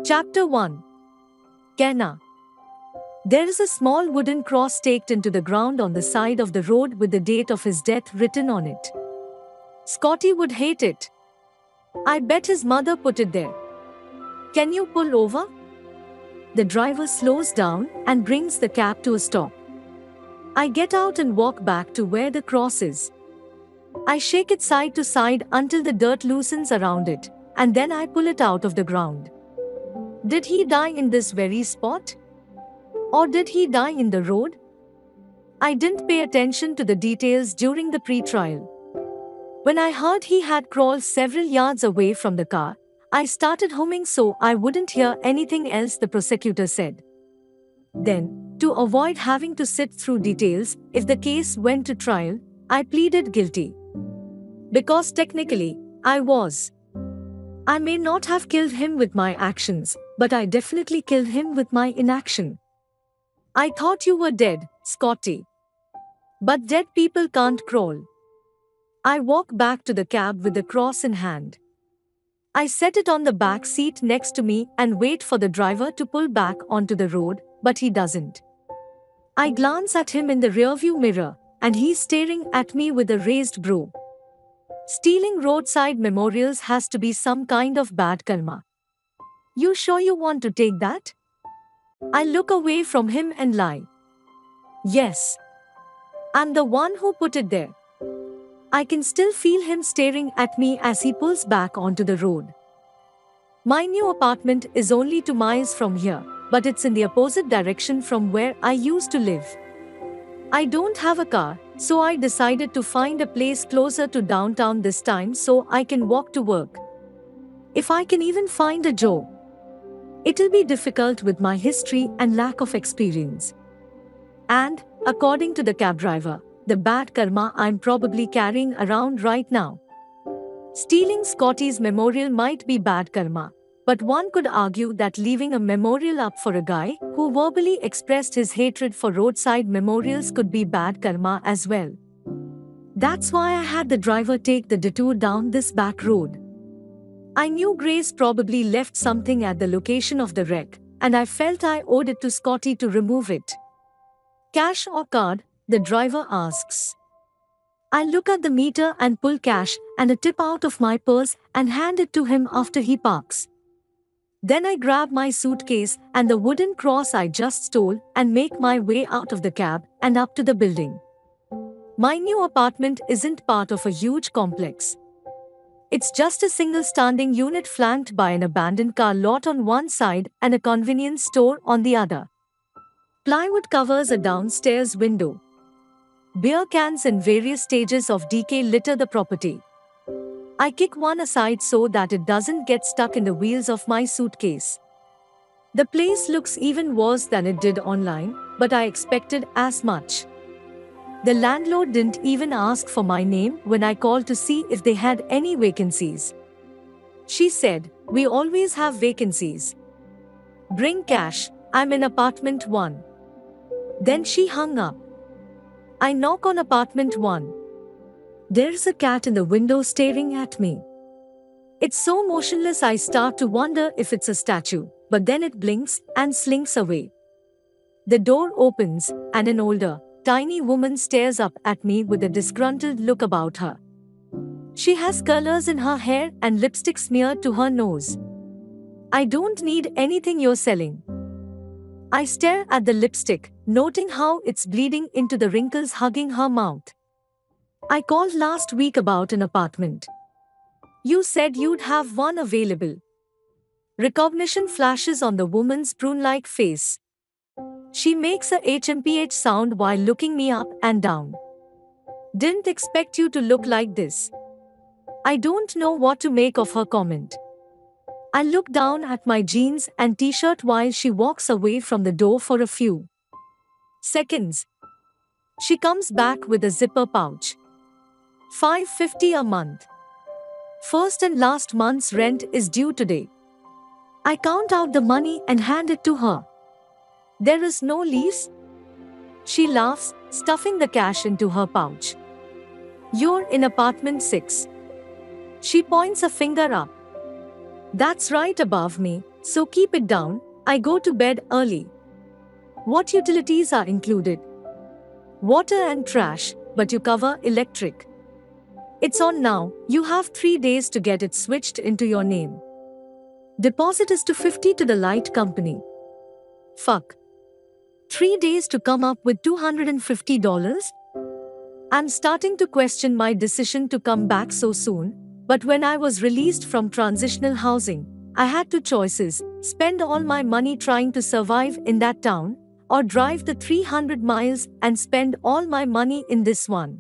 Chapter 1. Kenna. There is a small wooden cross staked into the ground on the side of the road with the date of his death written on it. Scotty would hate it. I bet his mother put it there. Can you pull over? The driver slows down and brings the cab to a stop. I get out and walk back to where the cross is. I shake it side to side until the dirt loosens around it, and then I pull it out of the ground. Did he die in this very spot? Or did he die in the road? I didn't pay attention to the details during the pre-trial. When I heard he had crawled several yards away from the car, I started humming so I wouldn't hear anything else the prosecutor said. Then, to avoid having to sit through details if the case went to trial, I pleaded guilty. Because technically, I was. I may not have killed him with my actions, but I definitely killed him with my inaction. I thought you were dead, Scotty. But dead people can't crawl. I walk back to the cab with the cross in hand. I set it on the back seat next to me and wait for the driver to pull back onto the road, but he doesn't. I glance at him in the rearview mirror, and he's staring at me with a raised brow. Stealing roadside memorials has to be some kind of bad karma. You sure you want to take that? I look away from him and lie. Yes. I'm the one who put it there. I can still feel him staring at me as he pulls back onto the road. My new apartment is only 2 miles from here, but it's in the opposite direction from where I used to live. I don't have a car, so I decided to find a place closer to downtown this time so I can walk to work. If I can even find a job. It'll be difficult with my history and lack of experience. And, according to the cab driver, the bad karma I'm probably carrying around right now. Stealing Scotty's memorial might be bad karma, but one could argue that leaving a memorial up for a guy who verbally expressed his hatred for roadside memorials could be bad karma as well. That's why I had the driver take the detour down this back road. I knew Grace probably left something at the location of the wreck, and I felt I owed it to Scotty to remove it. Cash or card? The driver asks. I look at the meter and pull cash and a tip out of my purse and hand it to him after he parks. Then I grab my suitcase and the wooden cross I just stole and make my way out of the cab and up to the building. My new apartment isn't part of a huge complex. It's just a single standing unit flanked by an abandoned car lot on one side and a convenience store on the other. Plywood covers a downstairs window. Beer cans in various stages of decay litter the property. I kick one aside so that it doesn't get stuck in the wheels of my suitcase. The place looks even worse than it did online, but I expected as much. The landlord didn't even ask for my name when I called to see if they had any vacancies. She said, "We always have vacancies. Bring cash, I'm in apartment 1. Then she hung up. I knock on apartment 1. There's a cat in the window staring at me. It's so motionless I start to wonder if it's a statue, but then it blinks and slinks away. The door opens, and an older, tiny woman stares up at me with a disgruntled look about her. She has colors in her hair and lipstick smeared to her nose. I don't need anything you're selling. I stare at the lipstick, noting how it's bleeding into the wrinkles hugging her mouth. I called last week about an apartment. You said you'd have one available. Recognition flashes on the woman's prune-like face. She makes a HMPH sound while looking me up and down. Didn't expect you to look like this. I don't know what to make of her comment. I look down at my jeans and t-shirt while she walks away from the door for a few seconds. She comes back with a zipper pouch. $5.50 a month. First and last month's rent is due today. I count out the money and hand it to her. There is no lease? She laughs, stuffing the cash into her pouch. You're in apartment 6. She points a finger up. That's right above me, So keep it down, I go to bed early. What utilities are included? Water and trash, but you cover electric. It's on now, you have 3 days to get it switched into your name. Deposit is $250 to the light company. Fuck. 3 days to come up with $250? I'm starting to question my decision to come back so soon, but when I was released from transitional housing, I had two choices: spend all my money trying to survive in that town, or drive the 300 miles and spend all my money in this one.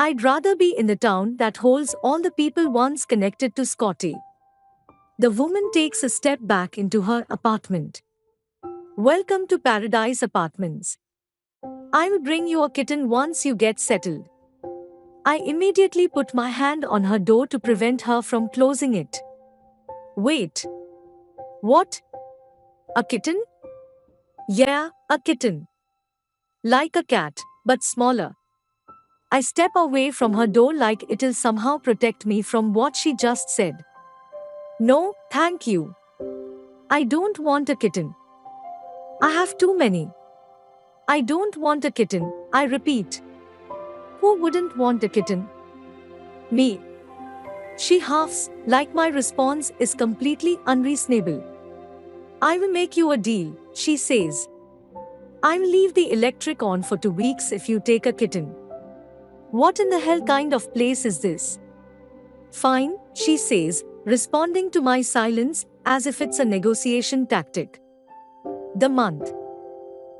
I'd rather be in the town that holds all the people once connected to Scotty. The woman takes a step back into her apartment. Welcome to Paradise Apartments. I will bring you a kitten once you get settled. I immediately put my hand on her door to prevent her from closing it. Wait. What? A kitten? Yeah, a kitten. Like a cat, but smaller. I step away from her door like it'll somehow protect me from what she just said. No, thank you. I don't want a kitten. I have too many. I don't want a kitten, I repeat. Who wouldn't want a kitten? Me. She huffs, like my response is completely unreasonable. I will make you a deal, she says. I will leave the electric on for 2 weeks if you take a kitten. What in the hell kind of place is this? Fine, she says, responding to my silence as if it's a negotiation tactic. The month.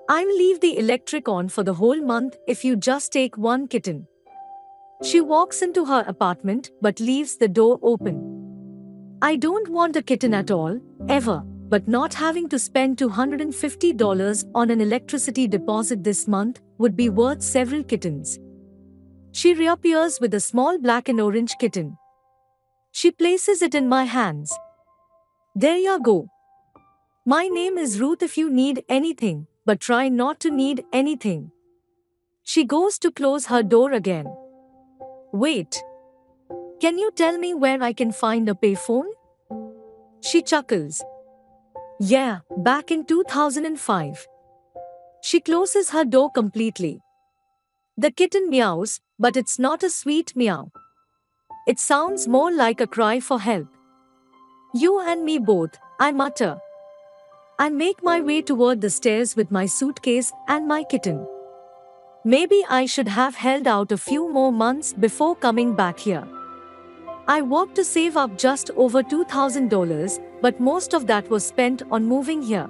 I will leave the electric on for the whole month if you just take one kitten. She walks into her apartment but leaves the door open. I don't want a kitten at all, ever, but not having to spend $250 on an electricity deposit this month would be worth several kittens. She reappears with a small black and orange kitten. She places it in my hands. There you go. My name is Ruth if you need anything, but try not to need anything. She goes to close her door again. Wait. Can you tell me where I can find a payphone? She chuckles. Yeah, back in 2005. She closes her door completely. The kitten meows, but it's not a sweet meow. It sounds more like a cry for help. You and me both, I mutter. I make my way toward the stairs with my suitcase and my kitten. Maybe I should have held out a few more months before coming back here. I worked to save up just over $2,000, but most of that was spent on moving here.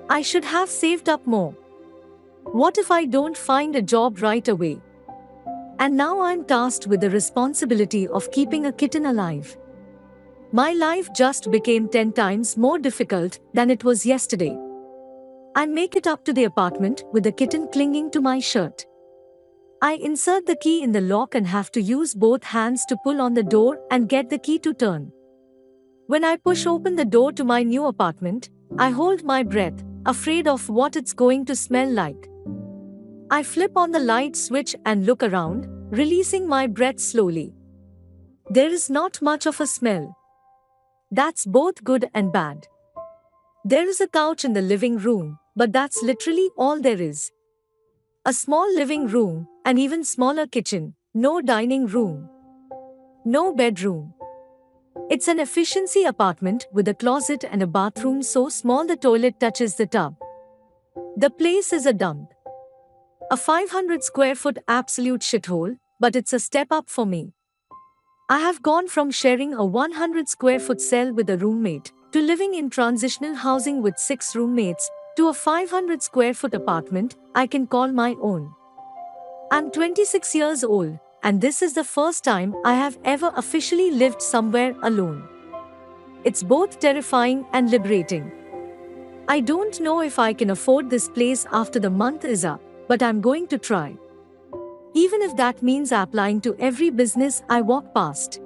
I should have saved up more. What if I don't find a job right away? And now I'm tasked with the responsibility of keeping a kitten alive. My life just became 10 times more difficult than it was yesterday. I make it up to the apartment with the kitten clinging to my shirt. I insert the key in the lock and have to use both hands to pull on the door and get the key to turn. When I push open the door to my new apartment, I hold my breath, afraid of what it's going to smell like. I flip on the light switch and look around, releasing my breath slowly. There is not much of a smell. That's both good and bad. There is a couch in the living room, but that's literally all there is. A small living room, an even smaller kitchen, no dining room. No bedroom. It's an efficiency apartment with a closet and a bathroom so small the toilet touches the tub. The place is a dump. A 500 square foot absolute shithole, but it's a step up for me. I have gone from sharing a 100 square foot cell with a roommate, to living in transitional housing with 6 roommates, to a 500 square foot apartment I can call my own. I'm 26 years old, and this is the first time I have ever officially lived somewhere alone. It's both terrifying and liberating. I don't know if I can afford this place after the month is up, but I'm going to try. Even if that means applying to every business I walk past.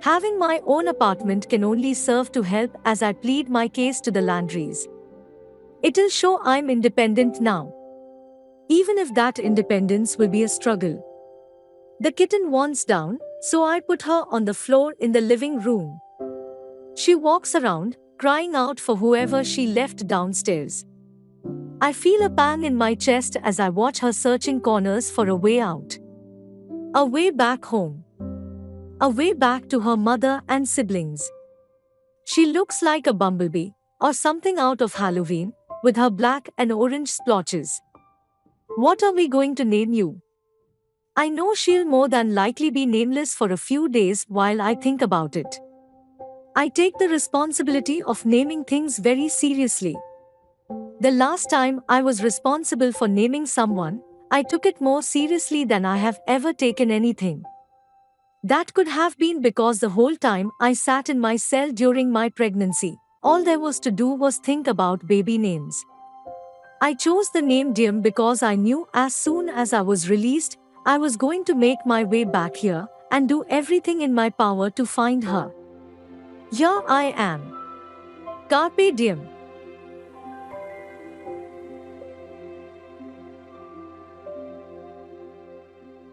Having my own apartment can only serve to help as I plead my case to the landries. It'll show I'm independent now. Even if that independence will be a struggle. The kitten wants down, so I put her on the floor in the living room. She walks around, crying out for whoever she left downstairs. I feel a pang in my chest as I watch her searching corners for a way out. A way back home. A way back to her mother and siblings. She looks like a bumblebee, or something out of Halloween, with her black and orange splotches. What are we going to name you? I know she'll more than likely be nameless for a few days while I think about it. I take the responsibility of naming things very seriously. The last time I was responsible for naming someone, I took it more seriously than I have ever taken anything. That could have been because the whole time I sat in my cell during my pregnancy, all there was to do was think about baby names. I chose the name Diem because I knew as soon as I was released, I was going to make my way back here and do everything in my power to find her. Here I am. Carpe diem.